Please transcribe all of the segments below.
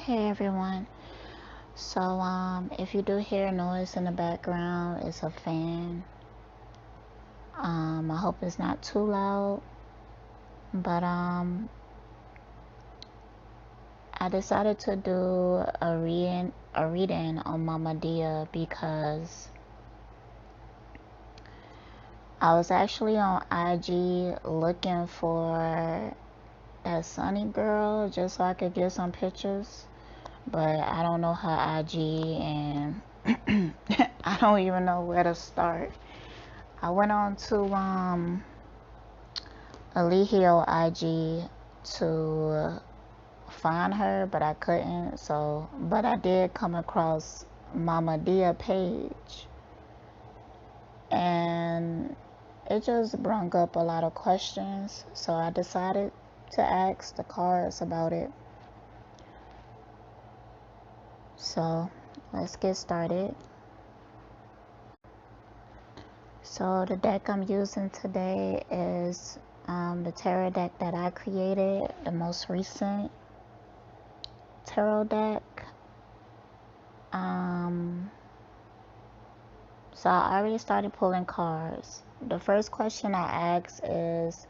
Hey everyone. So if you do hear noise in the background, it's a fan. I hope it's not too loud. But I decided to do a reading on Mama Dia because I was actually on IG looking for that Sunny girl just so I could get some pictures. But I don't know her IG and I don't even know where to start. I went on to Alihio IG to find her, but I couldn't. But I did come across Mama Dia page, and it just brought up a lot of questions. So I decided to ask the cards about it. So let's get started. So the deck I'm using today is the tarot deck that I created, the most recent tarot deck. So I already started pulling cards. The first question I asked is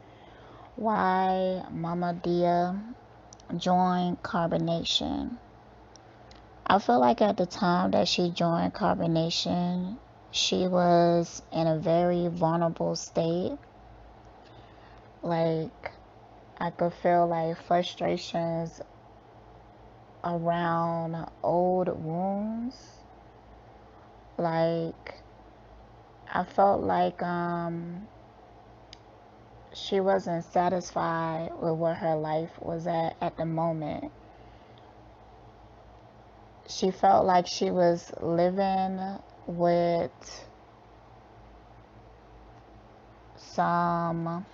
why Mama Dia joined Carbonation. I feel like at the time that she joined Carbonation, she was in a very vulnerable state. Like, I could feel like frustrations around old wounds. Like, I felt like she wasn't satisfied with where her life was at the moment. She felt like she was living with some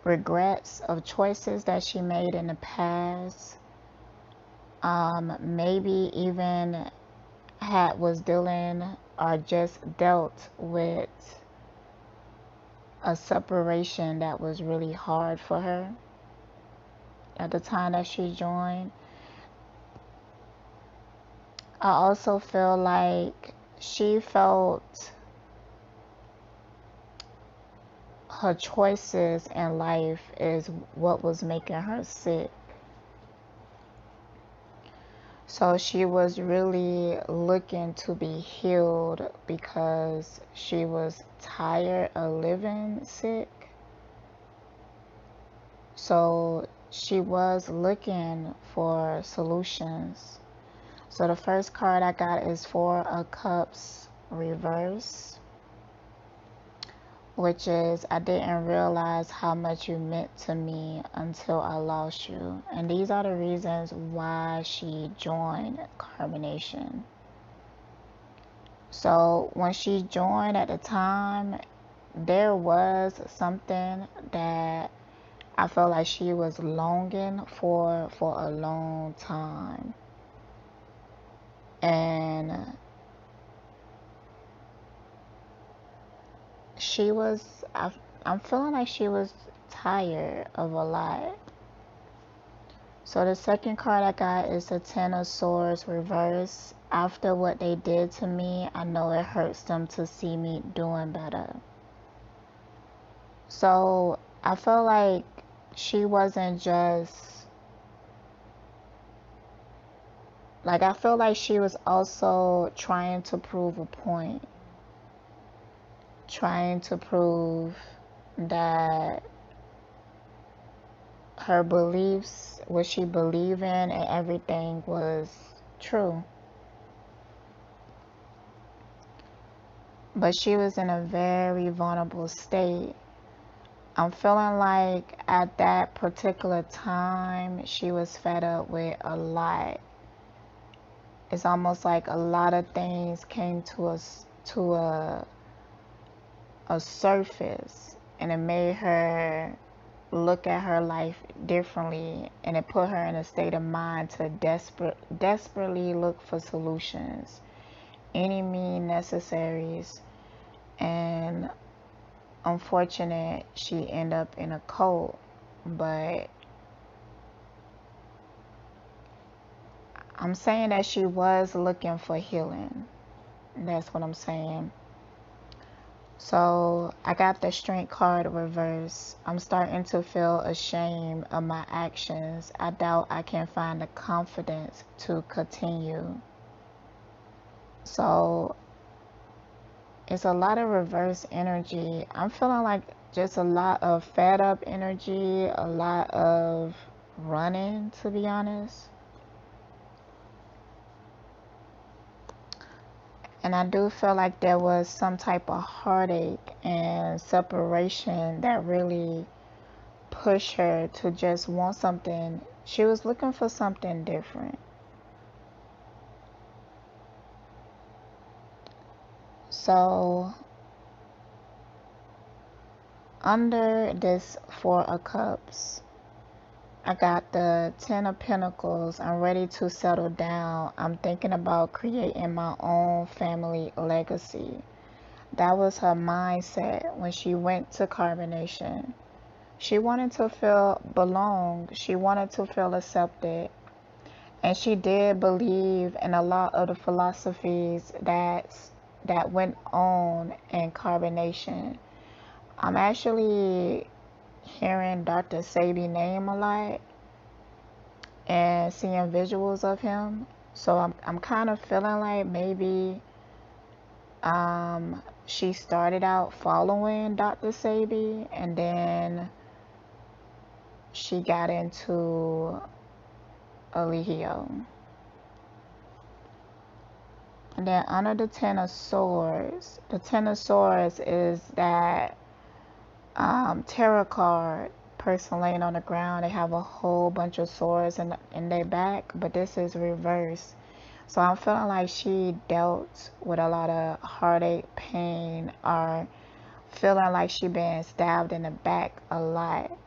regrets of choices that she made in the past. Maybe even was dealing or just dealt with a separation that was really hard for her at the time that she joined. I also feel like she felt her choices in life is what was making her sick. So she was really looking to be healed because she was tired of living sick. So she was looking for solutions. So the first card I got is Four of Cups reverse, which is I didn't realize how much you meant to me until I lost you. And these are the reasons why she joined Carbonation. So when she joined at the time, there was something that I felt like she was longing for a long time. And I'm feeling like she was tired of a lot. So the second card I got is the Ten of Swords reverse. After what they did to me, I know it hurts them to see me doing better. So I feel like she wasn't just like, I feel like she was also trying to prove a point. Trying to prove that her beliefs, what she believed in and everything was true. But she was in a very vulnerable state. I'm feeling like at that particular time, she was fed up with a lot. It's almost like a lot of things came to a surface, and it made her look at her life differently, and it put her in a state of mind to desperately look for solutions, any means necessaries. And unfortunate, she ended up in a cult. But I'm saying that she was looking for healing. That's what I'm saying. So I got the Strength card reverse. I'm starting to feel ashamed of my actions. I doubt I can find the confidence to continue. So it's a lot of reverse energy. I'm feeling like just a lot of fed up energy, a lot of running, to be honest. And I do feel like there was some type of heartache and separation that really pushed her to just want something. She was looking for something different. So under this Four of Cups, I got the Ten of Pentacles. I'm ready to settle down. I'm thinking about creating my own family legacy. That was her mindset when she went to Carbonation. She wanted to feel belonged. She wanted to feel accepted. And she did believe in a lot of the philosophies that went on in Carbonation. I'm actually hearing Dr. Sabi's name a lot and seeing visuals of him. So I'm kind of feeling like maybe she started out following Dr. Sabi and then she got into Eligio. And then under the Ten of Swords, the Ten of Swords is that tarot card person laying on the ground. They have a whole bunch of swords in their back, but this is reverse. So I'm feeling like she dealt with a lot of heartache, pain, or feeling like she been stabbed in the back a lot.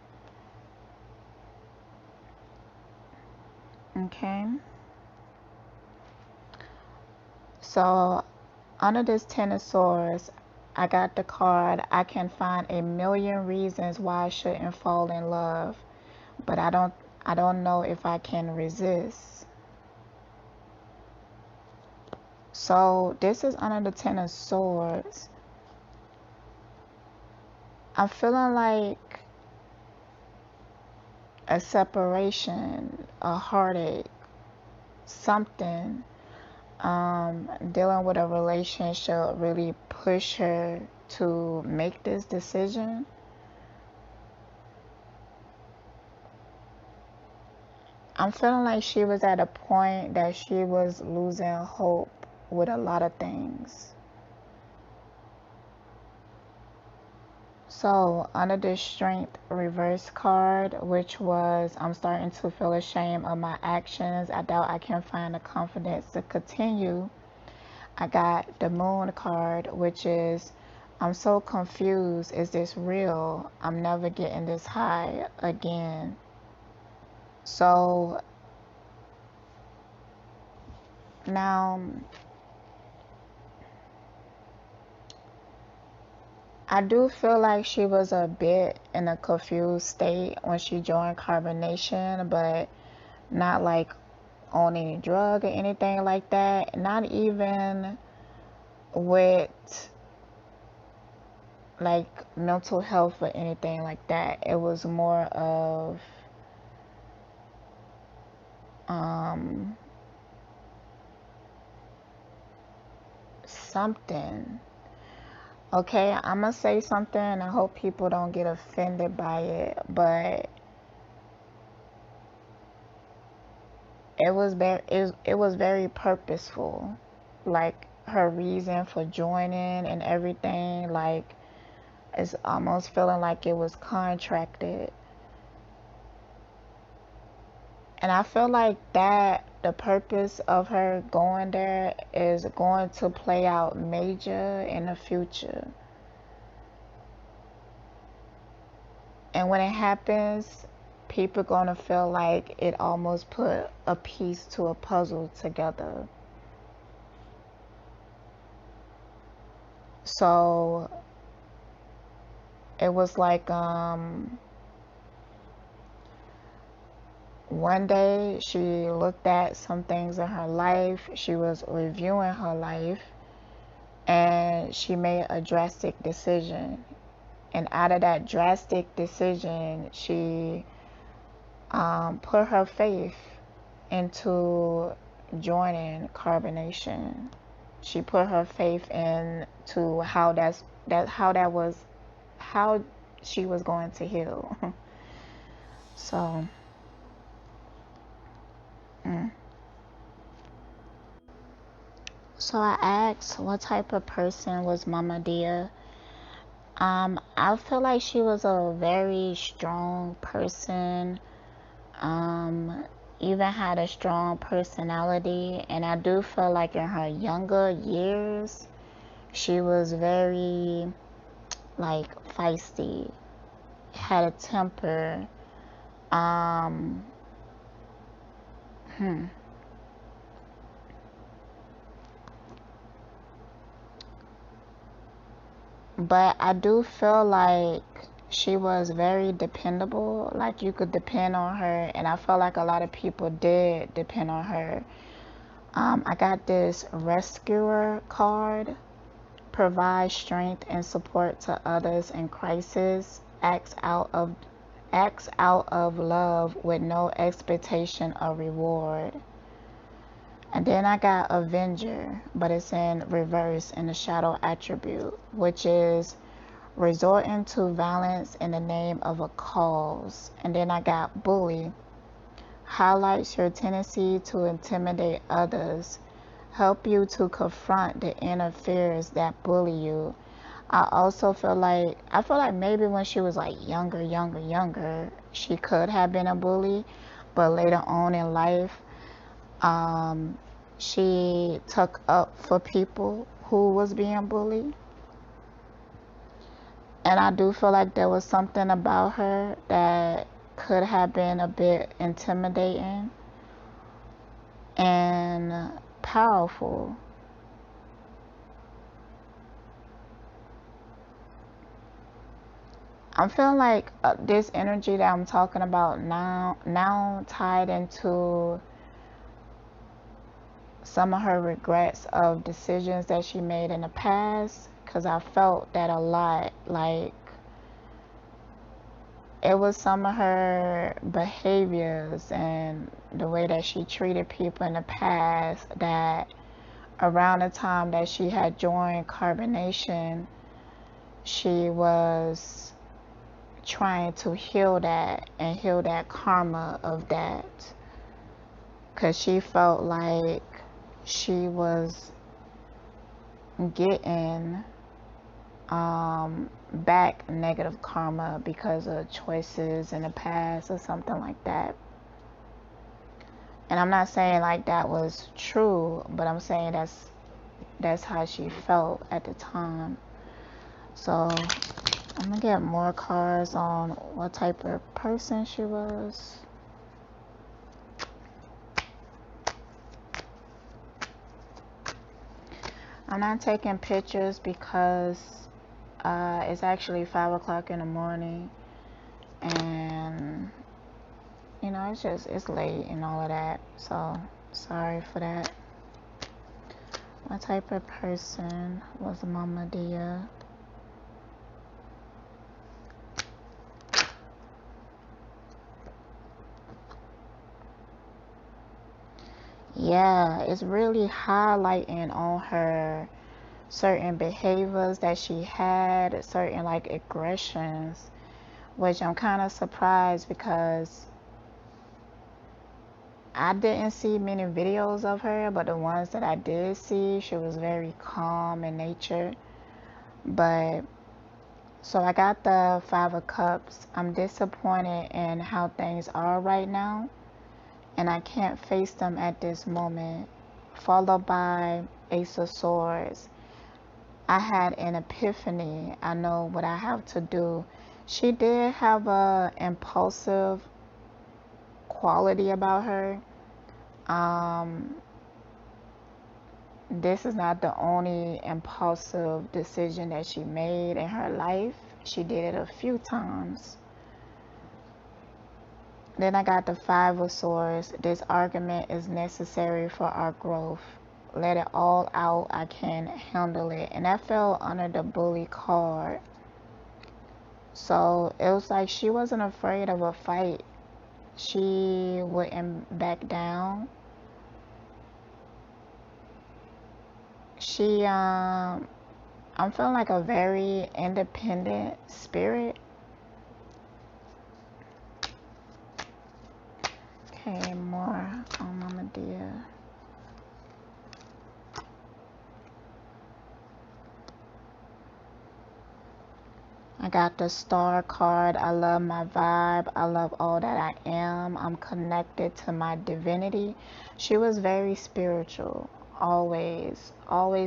Okay. So under this Ten of Swords, I got the card, I can find a million reasons why I shouldn't fall in love, but I don't know if I can resist. So this is under the Ten of Swords. I'm feeling like a separation, a heartache, something. Dealing with a relationship really push her to make this decision. I'm feeling like she was at a point that she was losing hope with a lot of things. So under the Strength reverse card, which was I'm starting to feel ashamed of my actions. I doubt I can find the confidence to continue. I got the Moon card, which is I'm so confused. Is this real? I'm never getting this high again. So now I do feel like she was a bit in a confused state when she joined Carbonation, but not like on any drug or anything like that. Not even with like mental health or anything like that. It was more of something. Okay, I'm gonna say something and I hope people don't get offended by it, but it was very purposeful. Like her reason for joining and everything, like it's almost feeling like it was contracted. And I feel like that the purpose of her going there is going to play out major in the future. And when it happens, people gonna feel like it almost put a piece to a puzzle together. So it was like one day she looked at some things in her life. She was reviewing her life, and she made a drastic decision. And out of that drastic decision, she put her faith into joining Carbonation. She put her faith into how she was going to heal. So, so I asked, what type of person was Mama Dia? I feel like she was a very strong person. Even had a strong personality, and I do feel like in her younger years, she was very like feisty, had a temper. Um, hmm. But I do feel like she was very dependable. Like you could depend on her, and I felt like a lot of people did depend on her. I got this rescuer card. Provide strength and support to others in crisis. Acts out of love with no expectation of reward. And then I got Avenger, but it's in reverse in the shadow attribute, which is resorting to violence in the name of a cause. And then I got Bully, highlights your tendency to intimidate others, help you to confront the inner fears that bully you. I feel like maybe when she was like younger, she could have been a bully, but later on in life, she took up for people who was being bullied. And I do feel like there was something about her that could have been a bit intimidating and powerful. I'm feeling like this energy that I'm talking about now tied into some of her regrets of decisions that she made in the past, because I felt that a lot. Like it was some of her behaviors and the way that she treated people in the past that around the time that she had joined Carbonation, she was trying to heal that and heal that karma of that, because she felt like she was getting back negative karma because of choices in the past or something like that. And I'm not saying like that was true, but I'm saying that's how she felt at the time. So I'm gonna get more cards on what type of person she was. I'm not taking pictures because it's actually 5 o'clock in the morning, and you know, it's late and all of that, so sorry for that. What type of person was Mama Dia? Yeah, it's really highlighting on her certain behaviors that she had, certain like aggressions, which I'm kind of surprised because I didn't see many videos of her, but the ones that I did see, she was very calm in nature. But so I got the 5 of Cups. I'm disappointed in how things are right now, and I can't face them at this moment. Followed by Ace of Swords. I had an epiphany. I know what I have to do. She did have a impulsive quality about her. This is not the only impulsive decision that she made in her life. She did it a few times. Then I got the Five of Swords. This argument is necessary for our growth. Let it all out. I can't handle it. And that fell under the Bully card. So it was like she wasn't afraid of a fight. She wouldn't back down. I'm feeling like a very independent spirit. Okay, more on Mama Dia. I got the Star card. I love my vibe. I love all that I am. I'm connected to my divinity. She was very spiritual. Always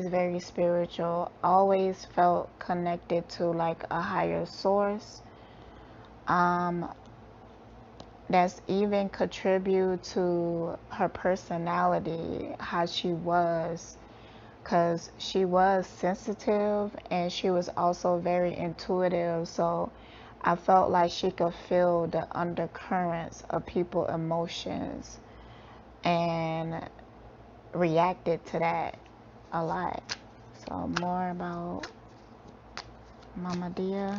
very spiritual. Always felt connected to like a higher source. That's even contribute to her personality, how she was, because she was sensitive and she was also very intuitive. So I felt like she could feel the undercurrents of people's emotions and reacted to that a lot. So more about Mama Dia.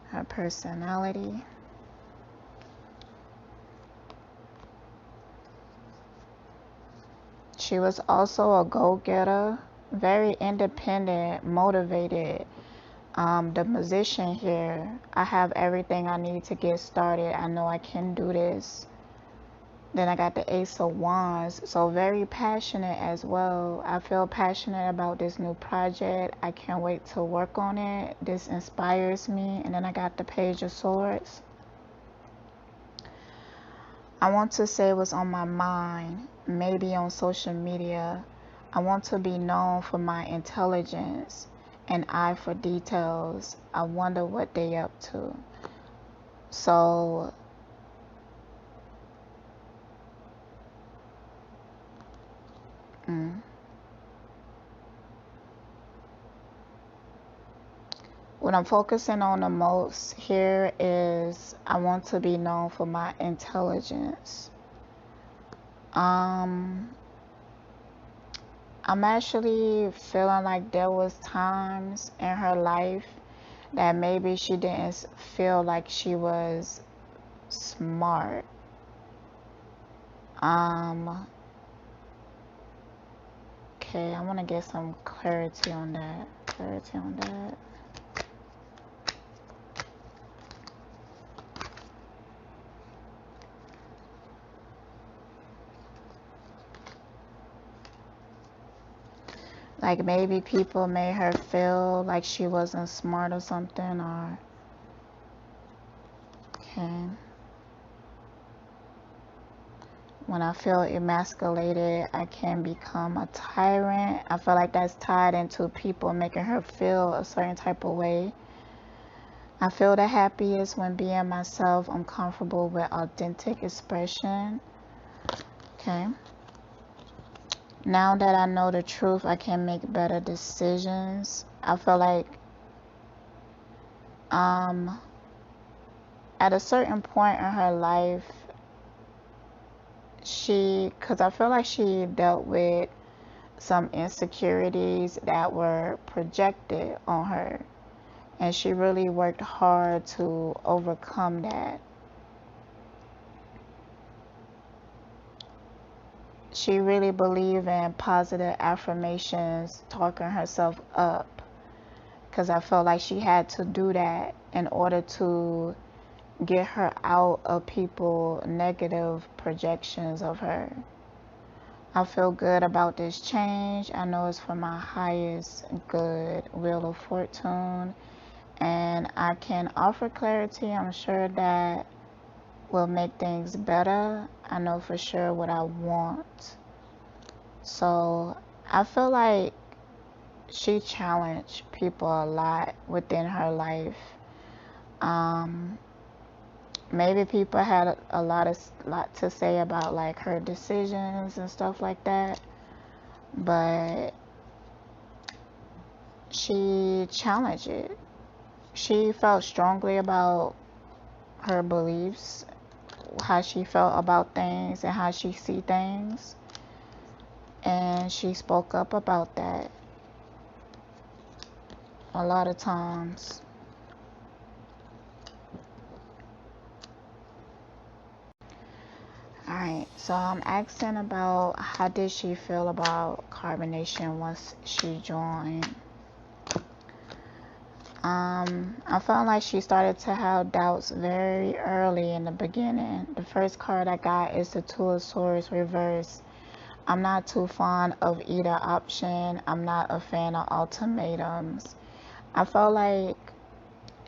Her personality. She was also a go-getter, very independent, motivated. The musician here, I have everything I need to get started. I know I can do this. Then I got the Ace of Wands, so very passionate as well. I feel passionate about this new project. I can't wait to work on it. This inspires me. And then I got the Page of Swords. I want to say what's on my mind, maybe on social media. I want to be known for my intelligence and eye for details. I wonder what they up to. So what I'm focusing on the most here is I want to be known for my intelligence. I'm actually feeling like there was times in her life that maybe she didn't feel like she was smart. Okay, I want to get some clarity on that. Like maybe people made her feel like she wasn't smart or something, or okay. When I feel emasculated, I can become a tyrant. I feel like that's tied into people making her feel a certain type of way. I feel the happiest when being myself. I'm comfortable with authentic expression. Okay. Now that I know the truth, I can make better decisions. I feel like at a certain point in her life, because I feel like she dealt with some insecurities that were projected on her, and she really worked hard to overcome that. She really believed in positive affirmations, talking herself up, because I felt like she had to do that in order to get her out of people's negative projections of her. I feel good about this change. I know it's for my highest good. Wheel of Fortune. And I can offer clarity. I'm sure that will make things better. I know for sure what I want. So I feel like she challenged people a lot within her life. Maybe people had a lot to say about like her decisions and stuff like that, but she challenged it. she felt strongly about her beliefs, how she felt about things and how she see things, and she spoke up about that a lot of times. Alright, so I'm asking about how did she feel about carbonation once she joined. I felt like she started to have doubts very early in the beginning. The first card I got is the Two of Swords reverse. I'm not too fond of either option. I'm not a fan of ultimatums. I felt like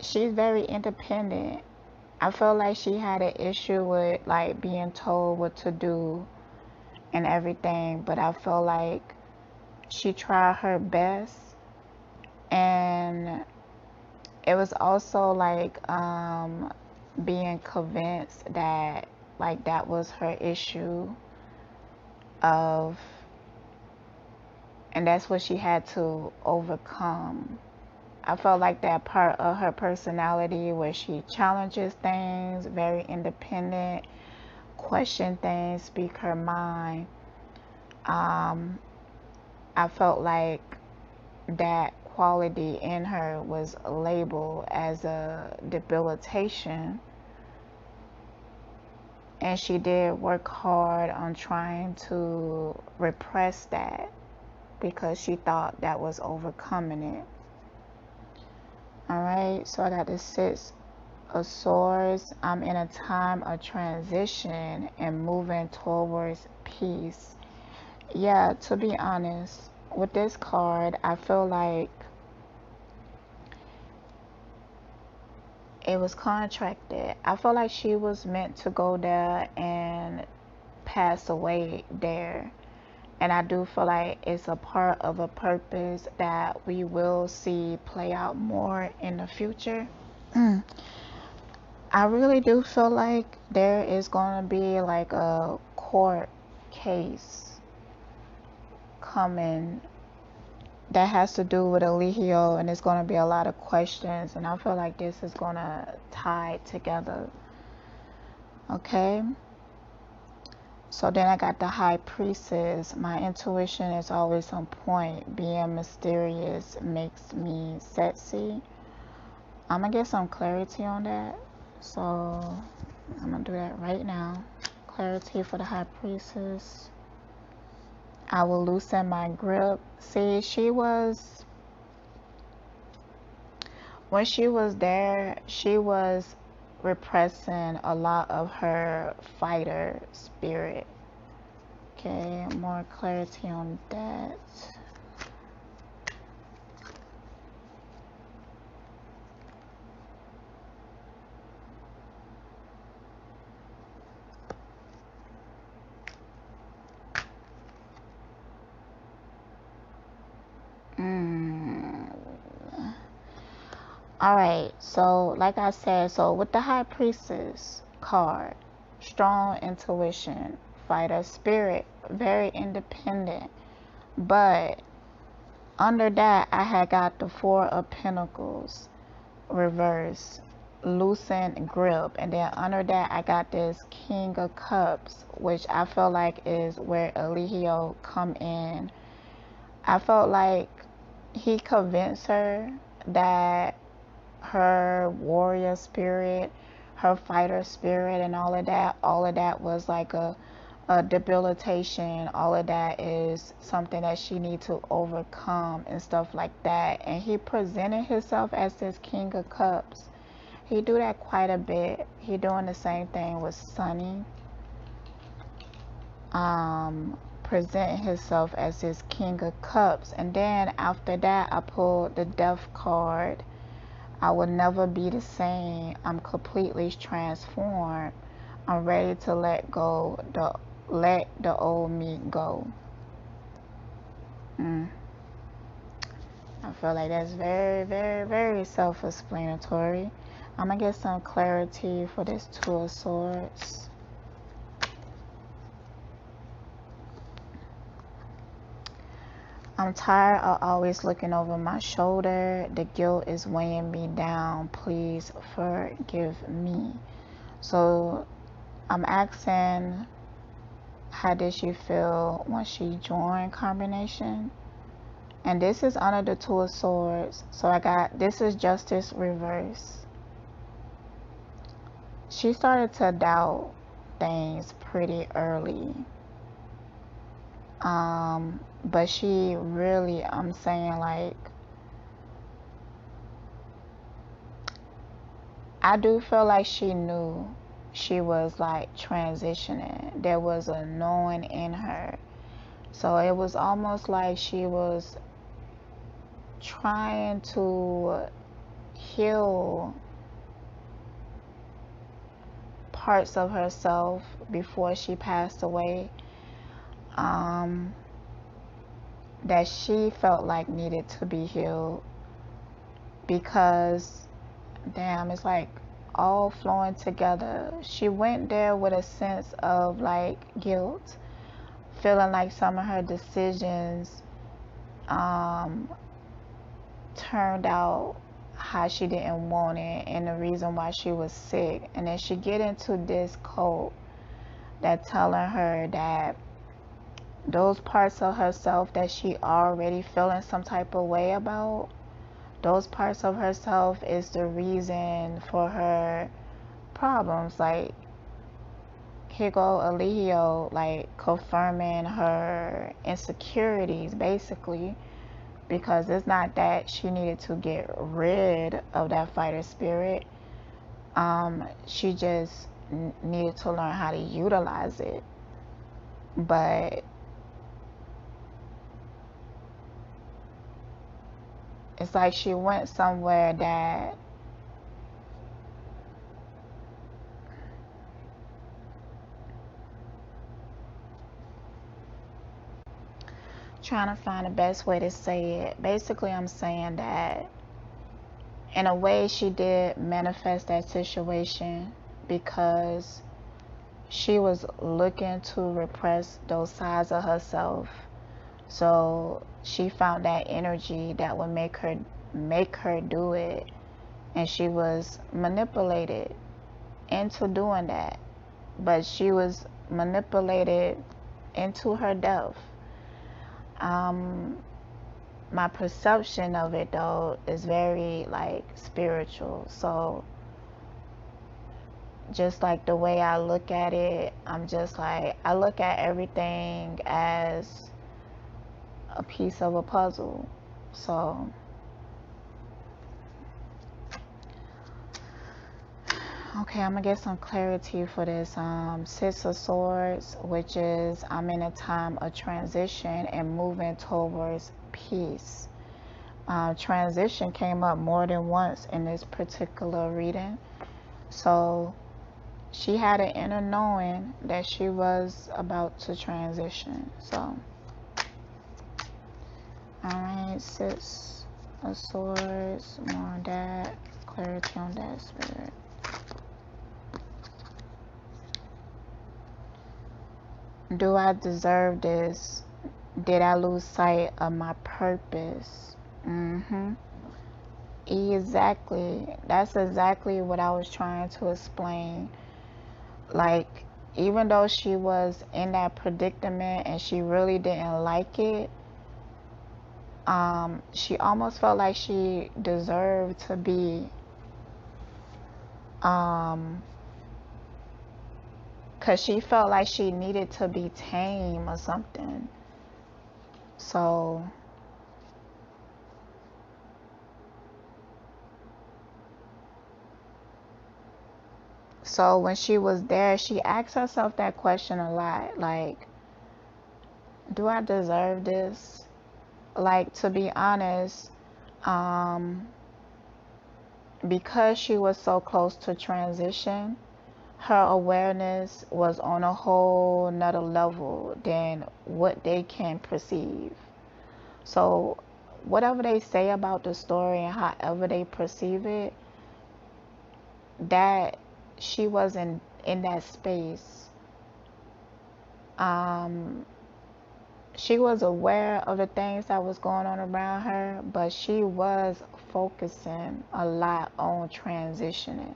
she's very independent. I felt like she had an issue with like being told what to do and everything, but I feel like she tried her best, and it was also like being convinced that like that was her issue of, and that's what she had to overcome. I felt like that part of her personality where she challenges things, very independent, question things, speak her mind. I felt like that quality in her was labeled as a debilitation, and she did work hard on trying to repress that because she thought that was overcoming it. Alright, so I got the Six of Swords. I'm in a time of transition and moving towards peace. Yeah, to be honest, with this card, I feel like it was contracted. I feel like she was meant to go there and pass away there. And I do feel like it's a part of a purpose that we will see play out more in the future. I really do feel like there is going to be like a court case coming that has to do with Eligio, and it's going to be a lot of questions, and I feel like this is going to tie together. Okay, so then I got the High Priestess. My intuition is always on point. Being mysterious makes me sexy. I'm gonna get some clarity on that, so I'm gonna do that right now. Clarity for the High Priestess. I will loosen my grip. See, she was, when she was there, she was repressing a lot of her fighter spirit. Okay, more clarity on that. Alright, so like I said, so with the High Priestess card, strong intuition, fighter spirit, very independent. But under that, I had got the Four of Pentacles reverse, loosen grip. And then under that, I got this King of Cups, which I feel like is where Eligio come in. I felt like he convinced her that her warrior spirit, her fighter spirit, and all of that was like a debilitation. All of that is something that she needs to overcome and stuff like that. And he presented himself as this King of Cups. He do that quite a bit. He doing the same thing with Sunny. Presenting himself as this King of Cups. And then after that, I pulled the Death card. I will never be the same. I'm completely transformed. I'm ready to let the old me go. I feel like that's very, very, very self-explanatory. I'm gonna get some clarity for this Two of Swords. I'm tired of always looking over my shoulder. The guilt is weighing me down. Please forgive me. So I'm asking, how did she feel when she joined Carbonation? And this is under the Two of Swords. So I got, this is Justice reverse. She started to doubt things pretty early. But she really, I'm saying, like, I do feel like she knew she was like transitioning. There was a knowing in her. So it was almost like she was trying to heal parts of herself before she passed away, that she felt like needed to be healed, because damn, it's like all flowing together. She went there with a sense of like guilt, feeling like some of her decisions turned out how she didn't want it, and the reason why she was sick. And then she get into this cult that telling her that those parts of herself that she already feeling some type of way about, those parts of herself is the reason for her problems. Like, here go Eligio, like confirming her insecurities basically, because it's not that she needed to get rid of that fighter spirit. She just needed to learn how to utilize it. But it's like she went somewhere that trying to find the best way to say it. Basically, I'm saying that in a way she did manifest that situation because she was looking to repress those sides of herself. So she found that energy that would make her do it, and she was manipulated into doing that. But she was manipulated into her death. My perception of it though is very like spiritual. So just like the way I look at it, I'm just like, I look at everything as a piece of a puzzle. So okay, I'm gonna get some clarity for this Six of Swords, which is I'm in a time of transition and moving towards peace. Transition came up more than once in this particular reading. So she had an inner knowing that she was about to transition. So, alright, Six of Swords, more on that, clarity on that, Spirit. Do I deserve this? Did I lose sight of my purpose? Exactly. That's exactly what I was trying to explain. Like, even though she was in that predicament and she really didn't like it, she almost felt like she deserved to be, because she felt like she needed to be tame or something. So when she was there, she asked herself that question a lot. Like, do I deserve this? Like, to be honest, because she was so close to transition, her awareness was on a whole nother level than what they can perceive. So whatever they say about the story and however they perceive it, that she wasn't in that space. she was aware of the things that was going on around her, but she was focusing a lot on transitioning.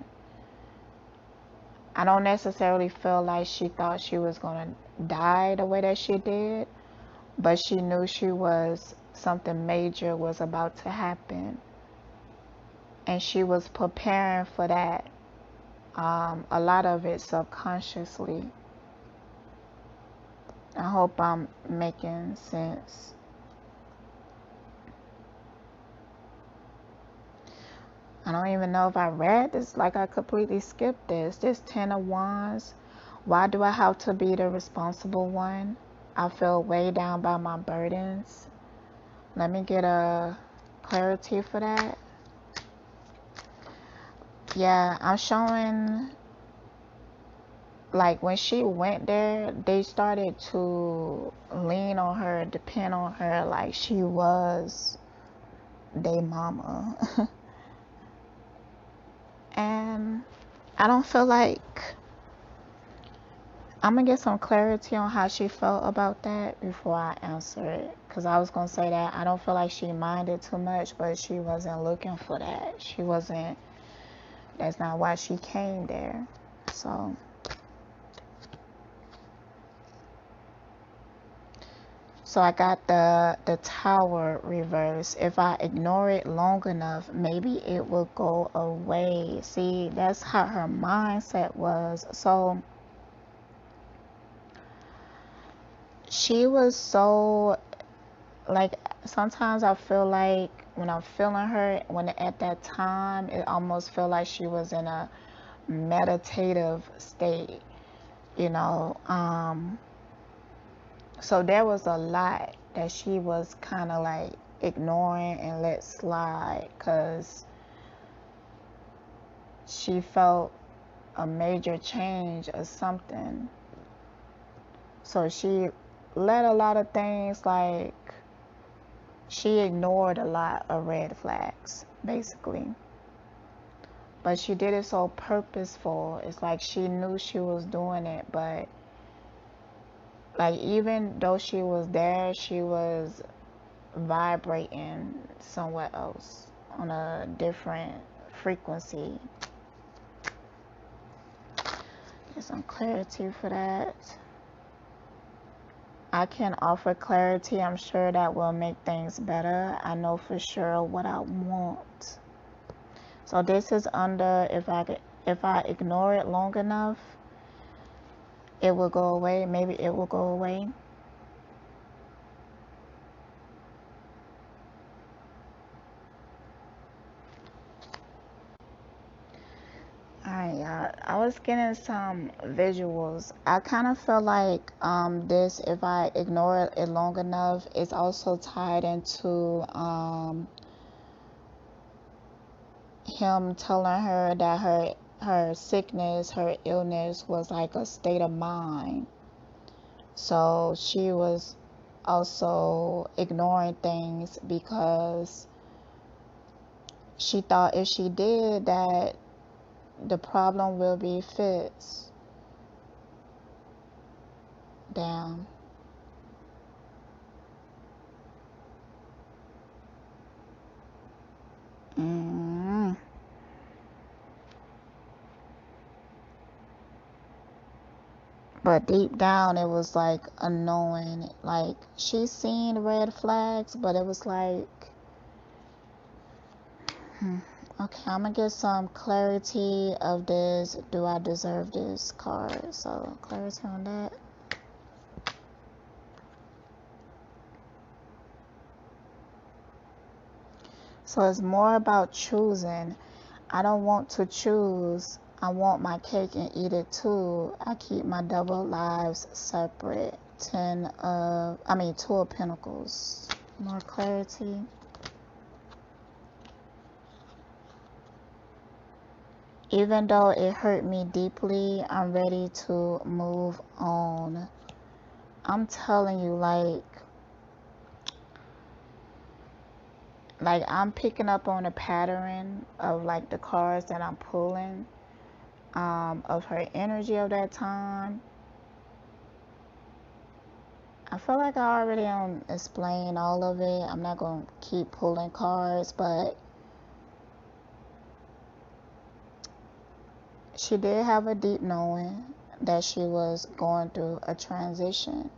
I don't necessarily feel like she thought she was going to die the way that she did, but she knew something major was about to happen, and she was preparing for that. A lot of it subconsciously. I hope I'm making sense. I don't even know if I read this, like I completely skipped this. This 10 of Wands. Why do I have to be the responsible one? I feel weighed down by my burdens. Let me get a clarity for that. Yeah, I'm showing, like when she went there, they started to lean on her, depend on her like she was their mama. And I don't feel like, I'm gonna get some clarity on how she felt about that before I answer it, because I was gonna say that I don't feel like she minded too much, but she wasn't looking for that. She wasn't, that's not why she came there. So I got the Tower reverse. If I ignore it long enough, maybe it will go away. See, that's how her mindset was. So she was so, like, sometimes I feel like when I'm feeling her, when at that time, it almost feel like she was in a meditative state, you know. So there was a lot that she was kind of like ignoring and let slide, because she felt a major change or something. So she let a lot of things, like she ignored a lot of red flags basically, but she did it so purposeful. It's like she knew she was doing it, but like even though she was there, she was vibrating somewhere else on a different frequency. Get some clarity for that. I can offer clarity. I'm sure that will make things better. I know for sure what I want. So this is under, if I ignore it long enough, it will go away. Maybe it will go away. Alright, y'all. I was getting some visuals. I kind of feel like this, if I ignore it long enough, it's also tied into him telling her that her sickness, her illness was like a state of mind. So she was also ignoring things because she thought if she did that, the problem will be fixed. Damn. But deep down, it was like unknowing. Like, she seen red flags, but it was like, okay, I'm gonna get some clarity of this. Do I deserve this card? So, clarity on that. So, it's more about choosing. I don't want to choose. I want my cake and eat it too. I keep my double lives separate. Two of Pentacles. More clarity. Even though it hurt me deeply, I'm ready to move on. I'm telling you, like I'm picking up on a pattern of like the cards that I'm pulling, of her energy of that time. I feel like I already explained all of it. I'm not going to keep pulling cards, but she did have a deep knowing that she was going through a transition.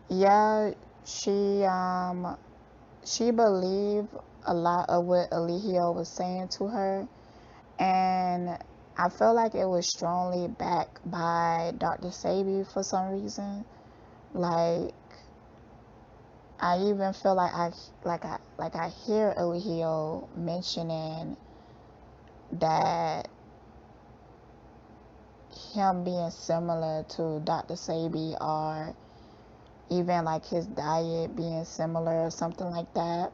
Yeah, she believed a lot of what Eligio was saying to her, and I feel like it was strongly backed by Dr. Sabi for some reason. Like, I even feel like I hear Eligio mentioning that him being similar to Dr. Sabi, or even like his diet being similar or something like that.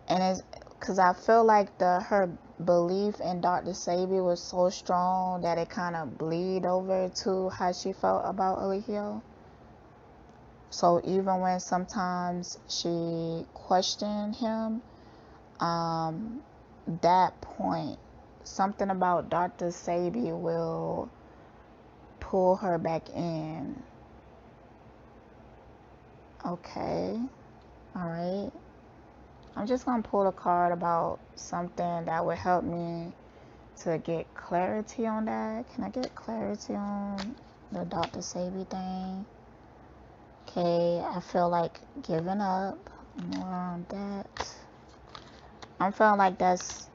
And it's because I feel like her belief in Dr. Sabi was so strong that it kind of bleed over to how she felt about Eligio. So even when sometimes she questioned him, that point, something about Dr. Sabi will pull her back in. Okay, all right. I'm just gonna pull a card about something that would help me to get clarity on that. Can I get clarity on the Dr. Sabi thing? Okay, I feel like giving up. More on that. I'm feeling like that's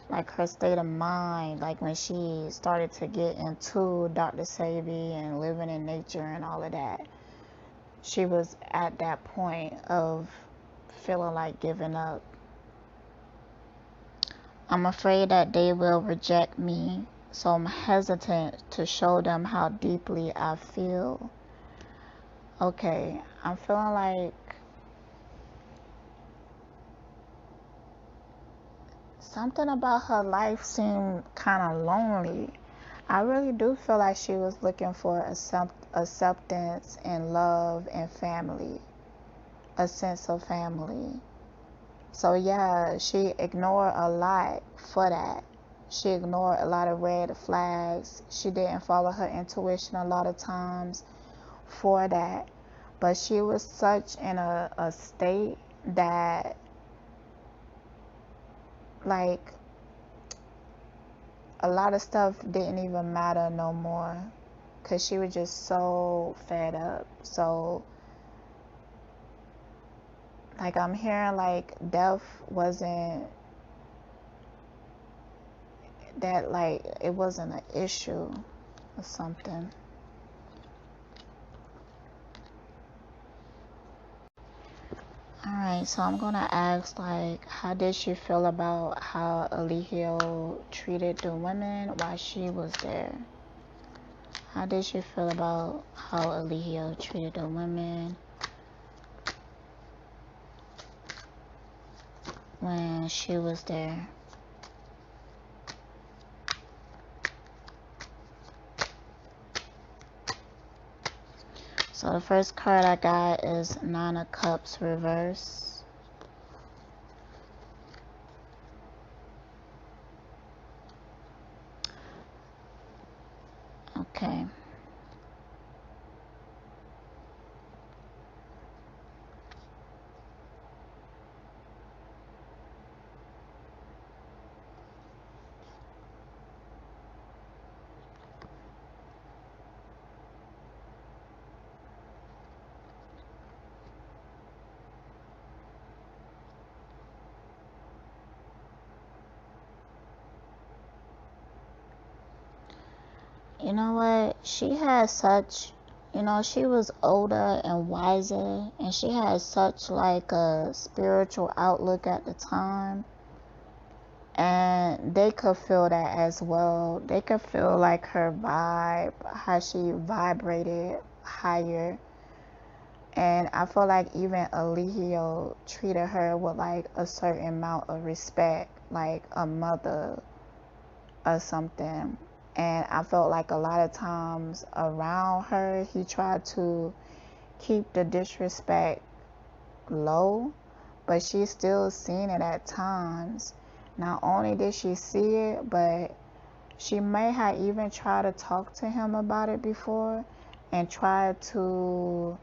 like her state of mind, like when she started to get into Dr. Sabi and living in nature and all of that. She was at that point of feeling like giving up. I'm afraid that they will reject me, so I'm hesitant to show them how deeply I feel. Okay, I'm feeling like something about her life seemed kind of lonely. I really do feel like she was looking for acceptance and love and family, a sense of family. So yeah, she ignored a lot for that. She ignored a lot of red flags. She didn't follow her intuition a lot of times for that. But she was such in a state that, like, a lot of stuff didn't even matter no more, because she was just so fed up. So, like, I'm hearing like death wasn't that, like, it wasn't an issue or something. Alright, so I'm gonna ask, like, how did she feel about how Eligio treated the women while she was there? How did she feel about how Eligio treated the women when she was there? So the first card I got is Nine of Cups reverse. Okay. You know what? She had such, she was older and wiser, and she had such like a spiritual outlook at the time. And they could feel that as well. They could feel like her vibe, how she vibrated higher. And I feel like even Eligio treated her with like a certain amount of respect, like a mother or something. And I felt like a lot of times around her, he tried to keep the disrespect low, but she still seen it at times. Not only did she see it, but She may have even tried to talk to him about it before and tried to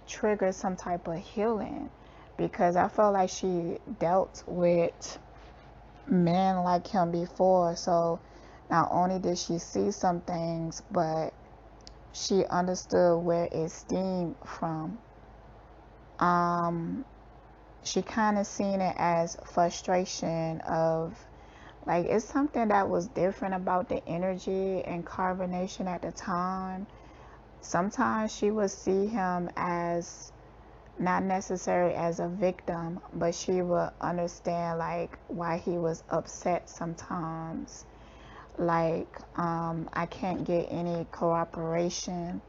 trigger some type of healing, because I felt like she dealt with men like him before. So not only did she see some things, but she understood where it stemmed from. She kind of seen it as frustration of, like, it's something that was different about the energy and Carbonation at the time. Sometimes she would see him as not necessarily as a victim, but she would understand like why he was upset sometimes. Like, I can't get any cooperation.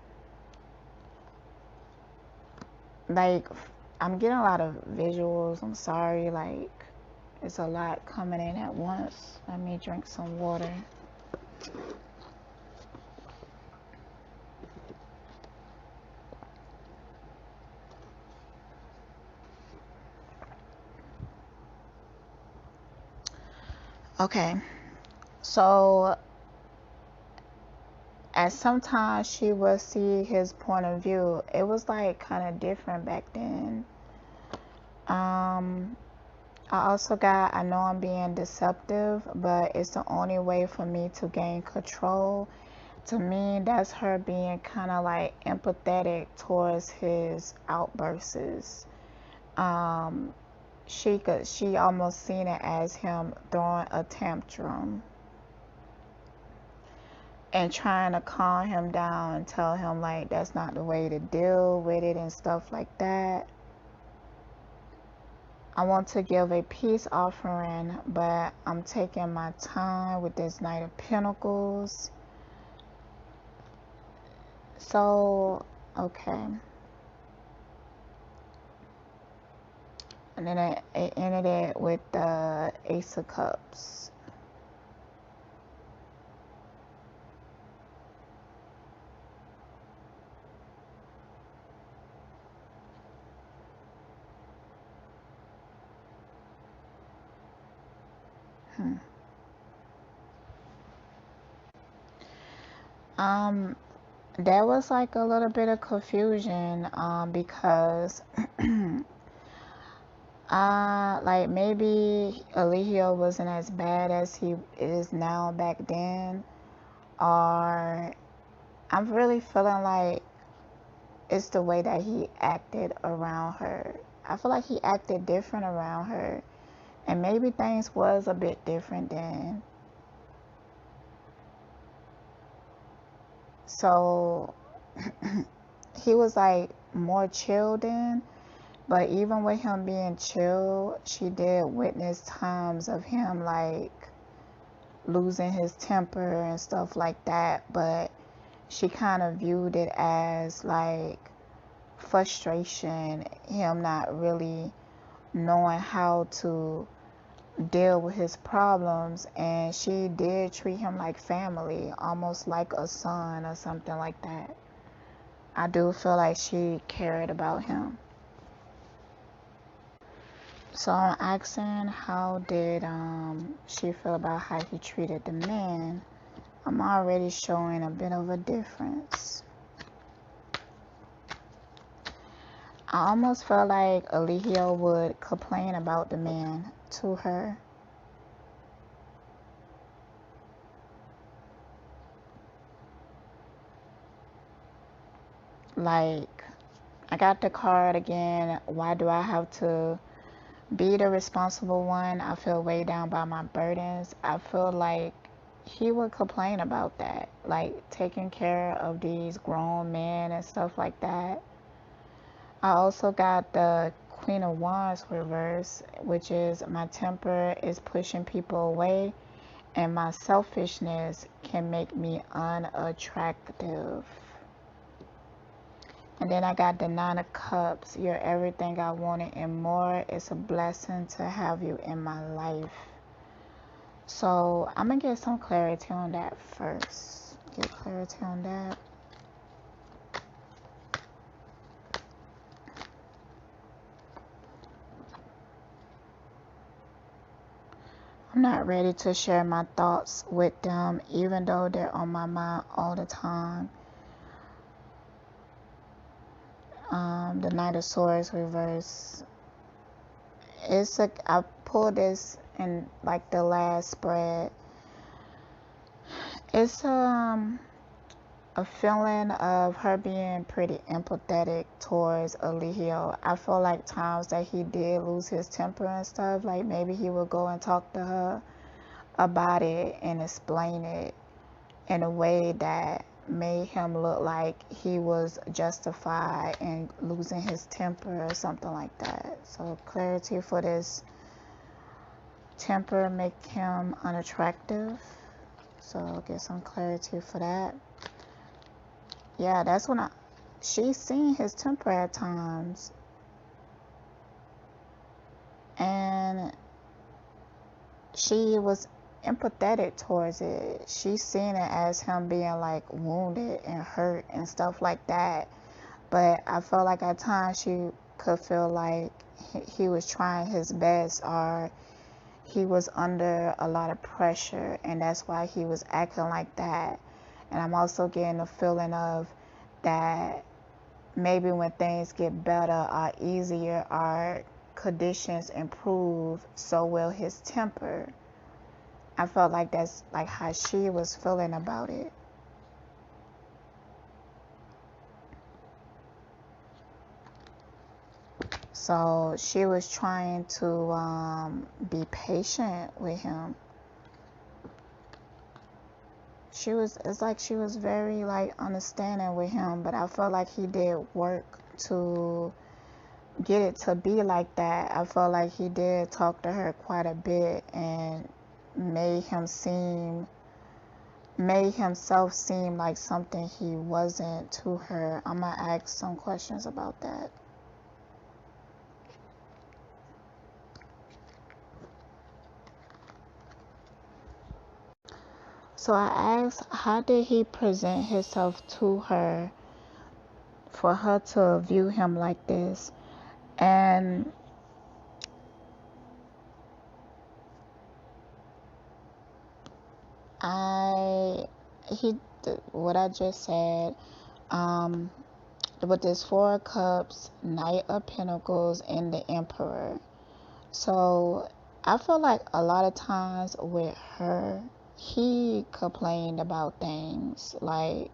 Like, I'm getting a lot of visuals. I'm sorry, like, it's a lot coming in at once. Let me drink some water. Okay, so as sometimes she would see his point of view, it was like kind of different back then. I also got, I know I'm being deceptive, but it's the only way for me to gain control. To me, that's her being kind of like empathetic towards his outbursts. She almost seen it as him throwing a tantrum and trying to calm him down and tell him like that's not the way to deal with it and stuff like that. I want to give a peace offering, but I'm taking my time with this Knight of Pentacles. So, okay. And then it ended it with the Ace of Cups. There was like a little bit of confusion, because like maybe Eligio wasn't as bad as he is now back then, or I'm really feeling like it's the way that he acted around her. I feel like he acted different around her, and maybe things was a bit different then. So he was like more chilled in, but even with him being chill, she did witness times of him like losing his temper and stuff like that, but she kind of viewed it as like frustration, him not really knowing how to deal with his problems, and she did treat him like family, almost like a son or something like that. I do feel like she cared about him. So I'm asking, how did she feel about how he treated the men? I'm already showing a bit of a difference. I almost felt like Eligio would complain about the man to her. Like, I got the card again. Why do I have to be the responsible one? I feel weighed down by my burdens. I feel like he would complain about that, like taking care of these grown men and stuff like that. I also got the Queen of Wands reverse, which is my temper is pushing people away, and my selfishness can make me unattractive. And then I got the Nine of Cups. You're everything I wanted and more. It's a blessing to have you in my life. So I'm going to get some clarity on that first. Get clarity on that. I'm not ready to share my thoughts with them, even though they're on my mind all the time. The Knight of Swords reverse. I pulled this in like the last spread. It's a feeling of her being pretty empathetic towards Alihio. I feel like times that he did lose his temper and stuff, like maybe he would go and talk to her about it and explain it in a way that made him look like he was justified in losing his temper or something like that. So clarity for this temper make him unattractive. So I'll get some clarity for that. Yeah, that's when she's seen his temper at times. And she was empathetic towards it. She's seen it as him being like wounded and hurt and stuff like that. But I felt like at times she could feel like he was trying his best, or he was under a lot of pressure, and that's why he was acting like that. And I'm also getting a feeling of that maybe when things get better or easier or conditions improve, so will his temper. I felt like that's like how she was feeling about it. So she was trying to be patient with him. It's like she was very like understanding with him, but I felt like he did work to get it to be like that. I felt like he did talk to her quite a bit and made himself seem like something he wasn't to her. I'm gonna ask some questions about that. So I asked, how did he present himself to her for her to view him like this? And what I just said, with this Four of Cups, Knight of Pentacles, and the Emperor. So I feel like a lot of times with her, he complained about things like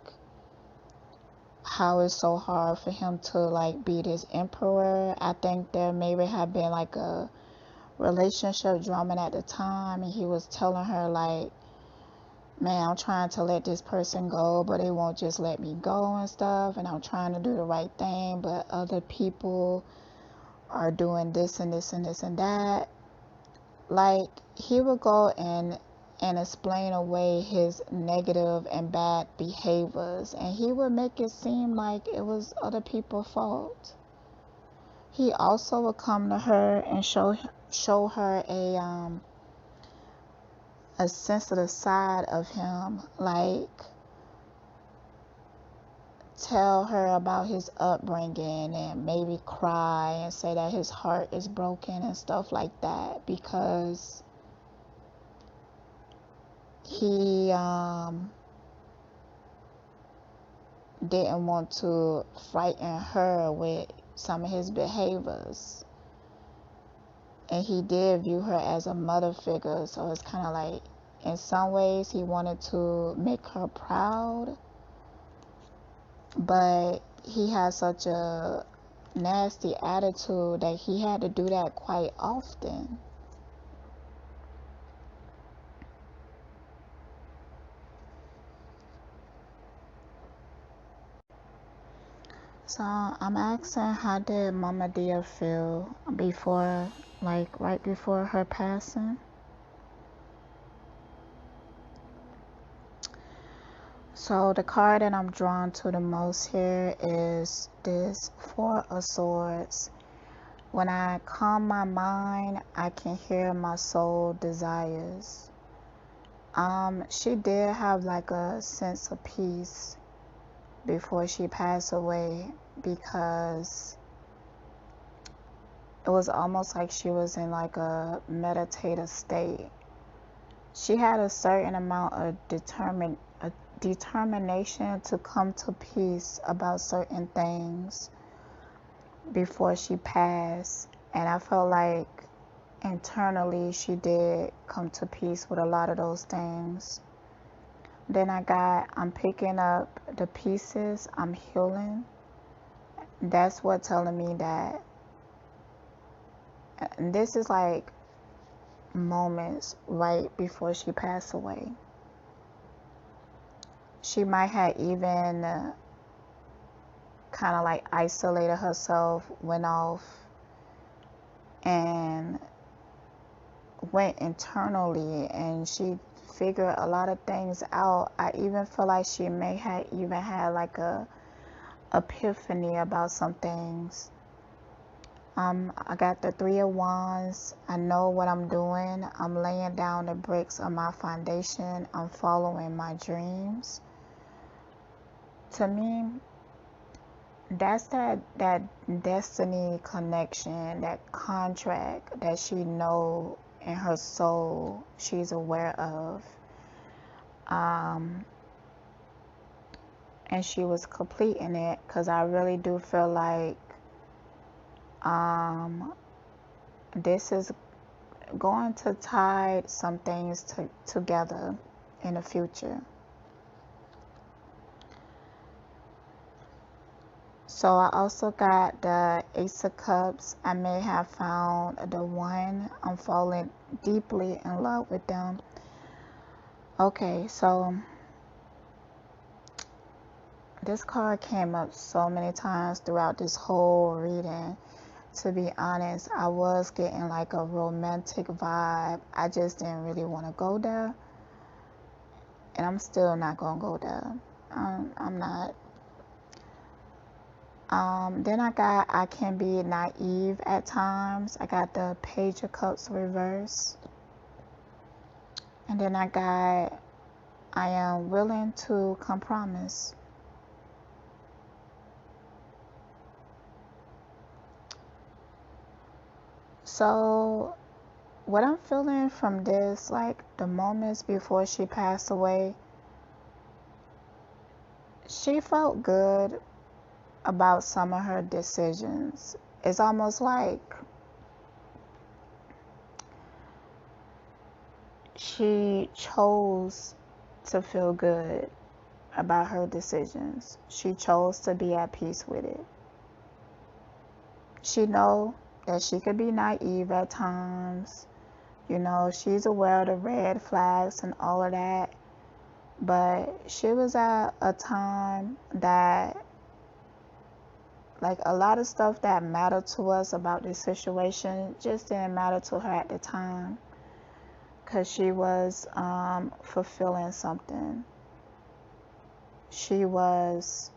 how it's so hard for him to like be this emperor. I think there maybe had been like a relationship drama at the time, and he was telling her like, man, I'm trying to let this person go, but they won't just let me go and stuff, and I'm trying to do the right thing, but other people are doing this and this and this and that. Like, he would go and explain away his negative and bad behaviors, and he would make it seem like it was other people's fault. He also would come to her and show her a sensitive side of him, like tell her about his upbringing and maybe cry and say that his heart is broken and stuff like that, because he didn't want to frighten her with some of his behaviors. And he did view her as a mother figure, so it's kind of like in some ways he wanted to make her proud, but he had such a nasty attitude that he had to do that quite often. So I'm asking, how did Mama Dia feel before, like right before her passing? So the card that I'm drawn to the most here is this Four of Swords. When I calm my mind, I can hear my soul desires. She did have like a sense of peace before she passed away, because it was almost like she was in like a meditative state. she had a certain amount of determination to come to peace about certain things before she passed. And I felt like internally she did come to peace with a lot of those things. Then I'm picking up the pieces, I'm healing. That's what telling me that, and this is like moments right before she passed away. She might have even kind of like isolated herself, went off and went internally, and she figured a lot of things out. I even feel like she may have even had like a epiphany about some things. I got the 3 of Wands. I know what I'm doing. I'm laying down the bricks of my foundation. I'm following my dreams. To me, that's that destiny connection, that contract that she know in her soul she's aware of. And she was completing it, because I really do feel like this is going to tie some things together in the future. So I also got the Ace of Cups. I may have found the one. I'm falling deeply in love with them. Okay, so this card came up so many times throughout this whole reading. To be honest, I was getting like a romantic vibe. I just didn't really want to go there. And I'm still not going to go there. I'm not. Then I can be naive at times. I got the Page of Cups reverse. And then I am willing to compromise. So what I'm feeling from this, like the moments before she passed away, she felt good about some of her decisions. It's almost like she chose to feel good about her decisions. She chose to be at peace with it. She know that she could be naive at times. You know, she's aware of the red flags and all of that. But she was at a time that, like, a lot of stuff that mattered to us about this situation just didn't matter to her at the time, because she was fulfilling something. She was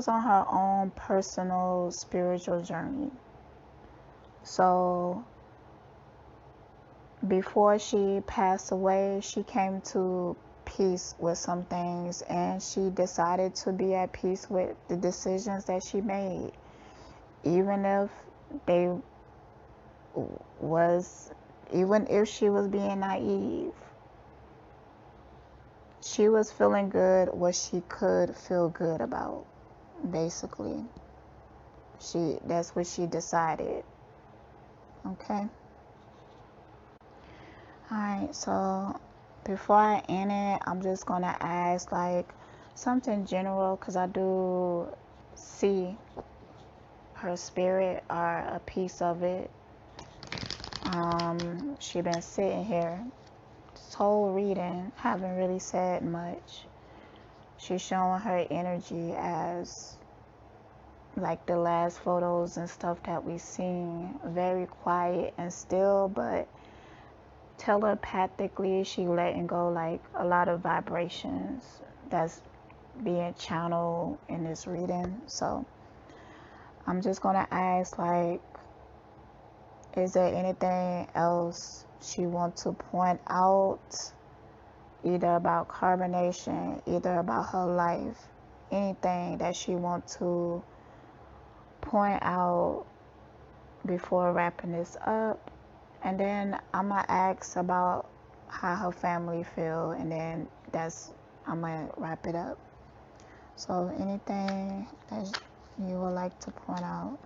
on her own personal spiritual journey. So before she passed away, she came to peace with some things, and she decided to be at peace with the decisions that she made, even if she was being naive. She was feeling good what she could feel good about, basically. That's what she decided. Okay. Alright, so before I end it, I'm just gonna ask like something general, because I do see her spirit or a piece of it. She been sitting here this whole reading, haven't really said much. She's showing her energy as like the last photos and stuff that we've seen, very quiet and still, but telepathically she letting go like a lot of vibrations that's being channeled in this reading. So I'm just gonna ask, like, is there anything else she wants to point out, either about carbonation, either about her life, anything that she wants to point out before wrapping this up. And then I'm gonna ask about how her family feel, and then I'm gonna wrap it up. So anything that you would like to point out?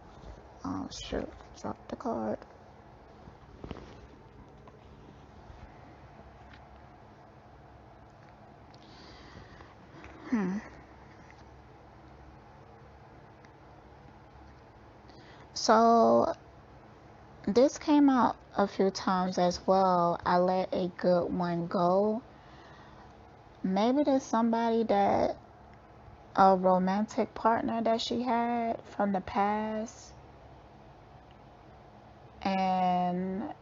Oh shoot, drop the card. So this came out a few times as well. I let a good one go. Maybe there's somebody that, a romantic partner that she had from the past, and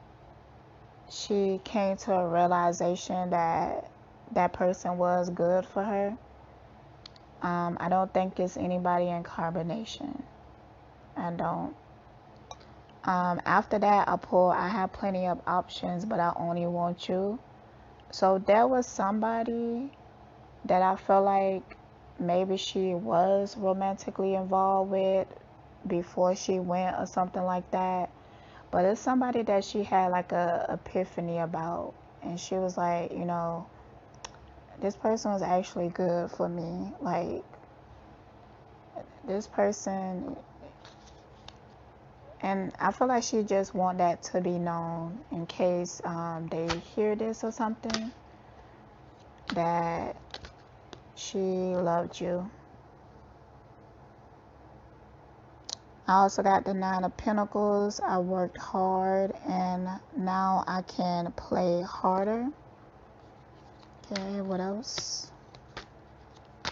she came to a realization that that person was good for her. I don't think it's anybody in carbonation. I don't. After that, I have plenty of options, but I only want you. So there was somebody that I felt like maybe she was romantically involved with before she went or something like that. But it's somebody that she had like a epiphany about, and she was like, you know, this person was actually good for me. Like, this person, and I feel like she just want that to be known in case they hear this or something, that she loved you. I also got the 9 of Pentacles. I worked hard and now I can play harder. Okay, what else?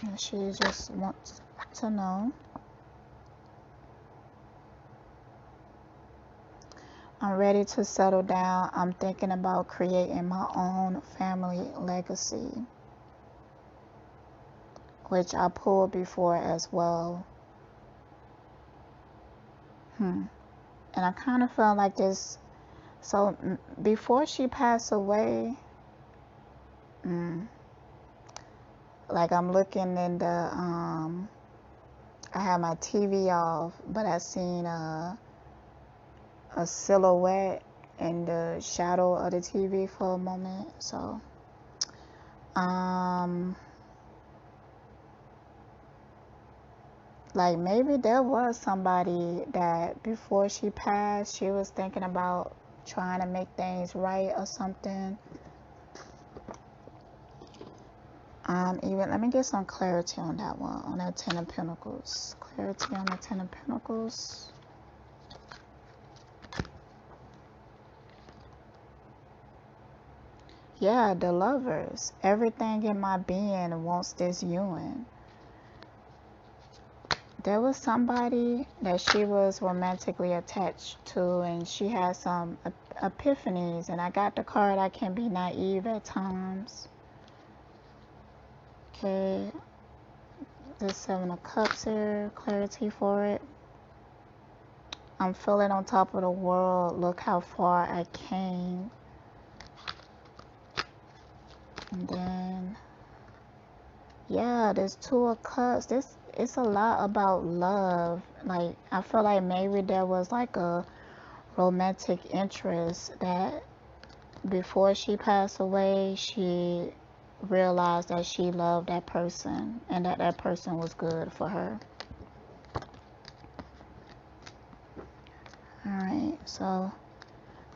And she just wants to know. I'm ready to settle down. I'm thinking about creating my own family legacy, which I pulled before as well. And I kind of felt like this. So before she passed away, like I'm looking in the, I had my TV off, but I seen a silhouette in the shadow of the TV for a moment. So, like maybe there was somebody that before she passed, she was thinking about trying to make things right or something. Even let me get some clarity on that one, on that 10 of Pentacles. Clarity on the 10 of Pentacles. Yeah, the Lovers. Everything in my being wants this union. There was somebody that she was romantically attached to, and she had some epiphanies, and I got the card, I can be naive at times. Okay, the 7 of Cups here, clarity for it. I'm feeling on top of the world, look how far I came. And then, yeah, there's 2 of Cups. It's a lot about love. Like, I feel like maybe there was like a romantic interest that before she passed away, she realized that she loved that person and that that person was good for her. Alright, so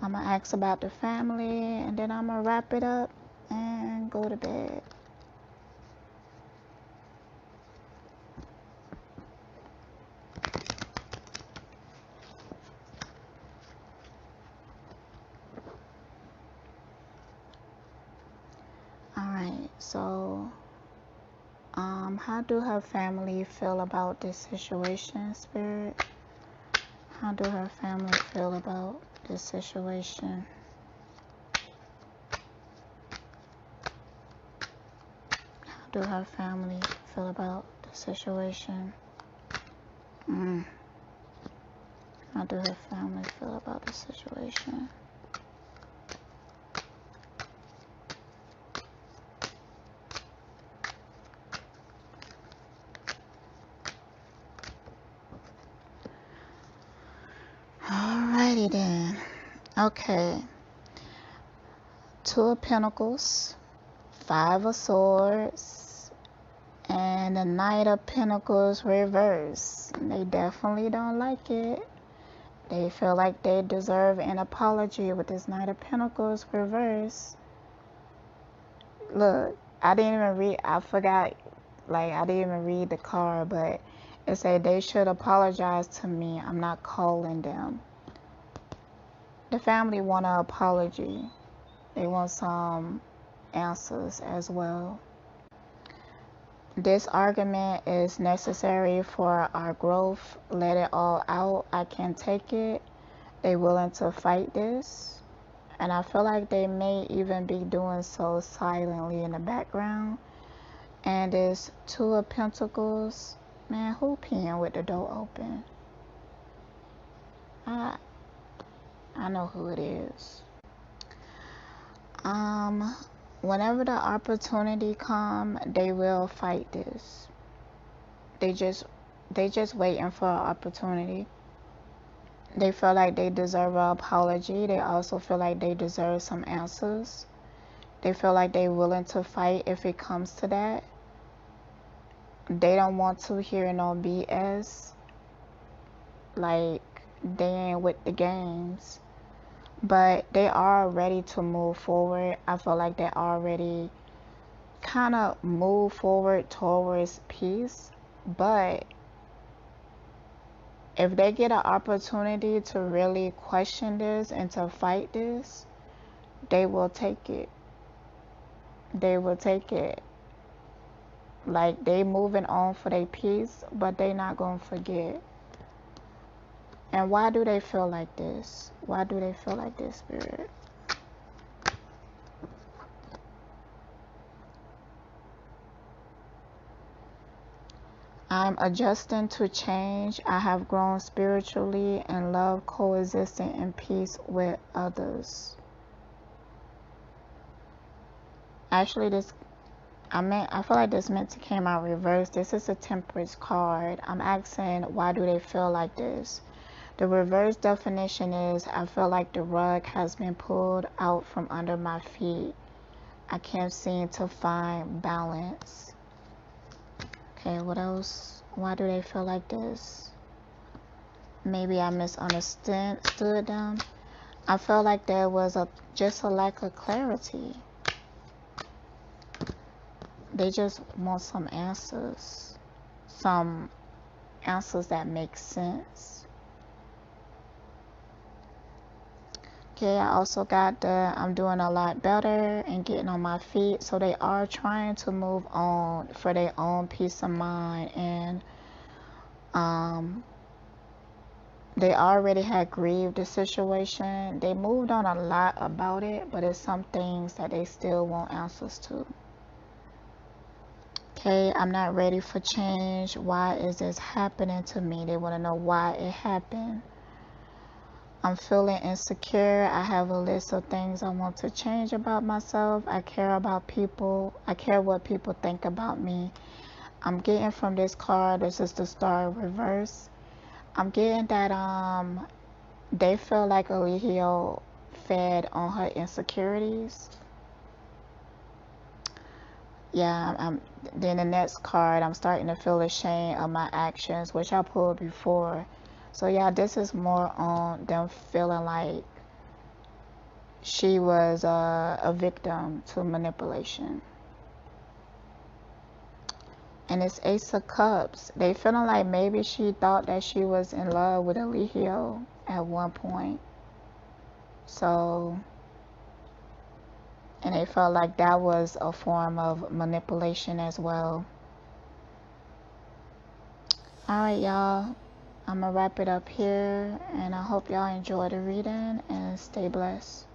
I'm going to ask about the family, and then I'm going to wrap it up and go to bed. Alright, so how do her family feel about this situation, Spirit? How do her family feel about this situation? How do her family feel about the situation? How do her family feel about the situation? Alright. Okay. Two of Pentacles, Five of Swords, and the Knight of Pentacles reverse. They definitely don't like it. They feel like they deserve an apology with this Knight of Pentacles reverse. Look, I didn't even read, I forgot, like, I didn't even read the card, but it said they should apologize to me. I'm not calling them. The family want an apology. They want some answers as well. This argument is necessary for our growth. Let it all out. I can't take it. They willing to fight this. And I feel like they may even be doing so silently in the background. And it's Two of Pentacles. Man, who peeing with the door open? I know who it is. Whenever the opportunity come, they will fight this. They just waiting for an opportunity. They feel like they deserve an apology. They also feel like they deserve some answers. They feel like they're willing to fight if it comes to that. They don't want to hear no BS. Like, they ain't with the games. But they are ready to move forward. I feel like they already kind of move forward towards peace. But if they get an opportunity to really question this and to fight this, they will take it. They will take it. Like, they moving on for their peace, but they not gonna forget. And why do they feel like this? Why do they feel like this, Spirit? I'm adjusting to change. I have grown spiritually and love coexisting in peace with others. Actually, I feel like this meant to came out reversed. This is a Temperance card. I'm asking, why do they feel like this? The reverse definition is, I feel like the rug has been pulled out from under my feet. I can't seem to find balance. Okay, what else? Why do they feel like this? Maybe I misunderstood them. I felt like there was just a lack of clarity. They just want some answers. Some answers that make sense. Okay, I also got I'm doing a lot better and getting on my feet. So they are trying to move on for their own peace of mind. And they already had grieved the situation. They moved on a lot about it, but it's some things that they still want answers to. Okay, I'm not ready for change. Why is this happening to me? They want to know why it happened. I'm feeling insecure. I have a list of things I want to change about myself. I care about people. I care what people think about me. I'm getting from this card, this is the Star reverse. I'm getting that they feel like Eligio fed on her insecurities. Yeah, then the next card, I'm starting to feel ashamed of my actions, which I pulled before. So yeah, this is more on them feeling like she was a victim to manipulation. And it's Ace of Cups. They feeling like maybe she thought that she was in love with Eligio at one point. So, and they felt like that was a form of manipulation as well. Alright, y'all. I'm going to wrap it up here. And I hope y'all enjoy the reading and stay blessed.